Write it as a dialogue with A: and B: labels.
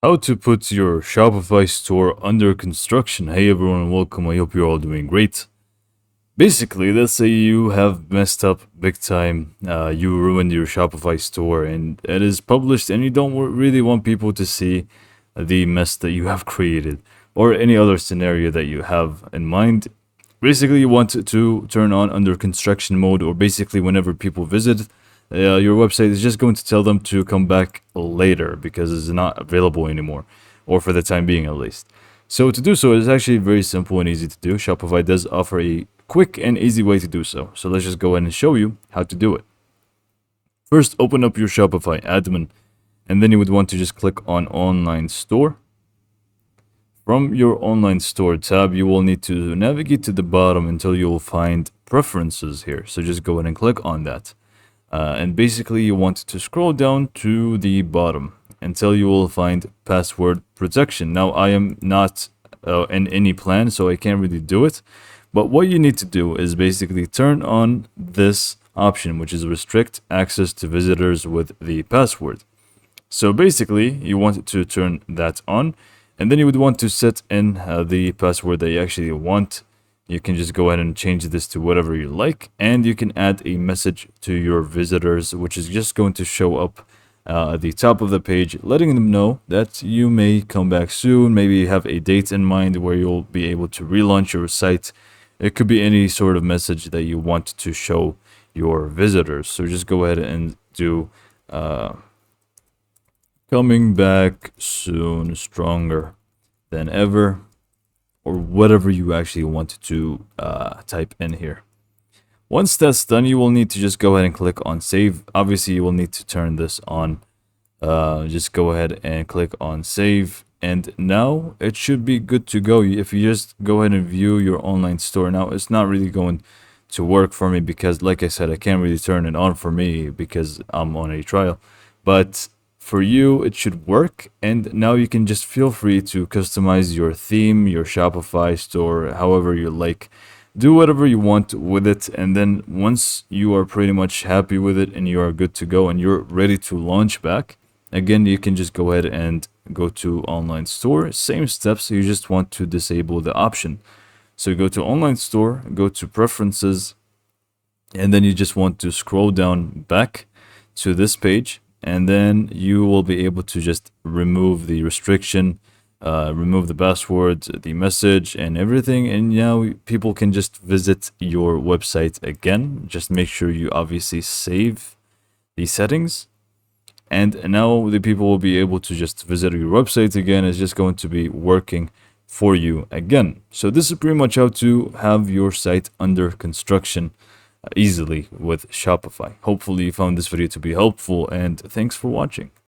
A: How to put your Shopify store under construction. Hey everyone, welcome. I hope you're all doing great. Basically, let's say you have messed up big time. You ruined your Shopify store and it is published, and you don't really want people to see the mess that you have created or any other scenario that you have in mind. Basically, you want it to turn on under construction mode, or basically, whenever people visit your website, is just going to tell them to come back later because it's not available anymore, or for the time being at least. So, to do so is actually very simple and easy to do. Shopify does offer a quick and easy way to do so. So, let's just go ahead and show you how to do it. First, open up your Shopify admin, and then you would want to just click on Online Store. From your online store tab, you will need to navigate to the bottom until you'll find preferences here. So just go ahead and click on that. And basically you want to scroll down to the bottom until you will find password protection. Now I am not in any plan, so I can't really do it. But what you need to do is basically turn on this option, which is restrict access to visitors with the password. So basically you want to turn that on. And then you would want to set in the password that you actually want. You can just go ahead and change this to whatever you like. And you can add a message to your visitors, which is just going to show up at the top of the page, letting them know that you may come back soon. Maybe you have a date in mind where you'll be able to relaunch your site. It could be any sort of message that you want to show your visitors. So just go ahead and do coming back soon, stronger than ever, or whatever you actually want to type in here. Once that's done, you will need to just go ahead and click on save. Obviously, you will need to turn this on. Just go ahead and click on save. And now it should be good to go. If you just go ahead and view your online store now, it's not really going to work for me because, like I said, I can't really turn it on for me because I'm on a trial. But for you, it should work. And now you can just feel free to customize your theme, your Shopify store, however you like. Do whatever you want with it. And then once you are pretty much happy with it and you are good to go and you're ready to launch back, again, you can just go ahead and go to online store. Same steps. You just want to disable the option. So go to online store, go to preferences, and then you just want to scroll down back to this page. And then you will be able to just remove the restriction, remove the password, the message, and everything. And now people can just visit your website again. Just make sure you obviously save the settings. And now the people will be able to just visit your website again. It's just going to be working for you again. So this is pretty much how to have your site under construction easily with Shopify. Hopefully you found this video to be helpful, and thanks for watching.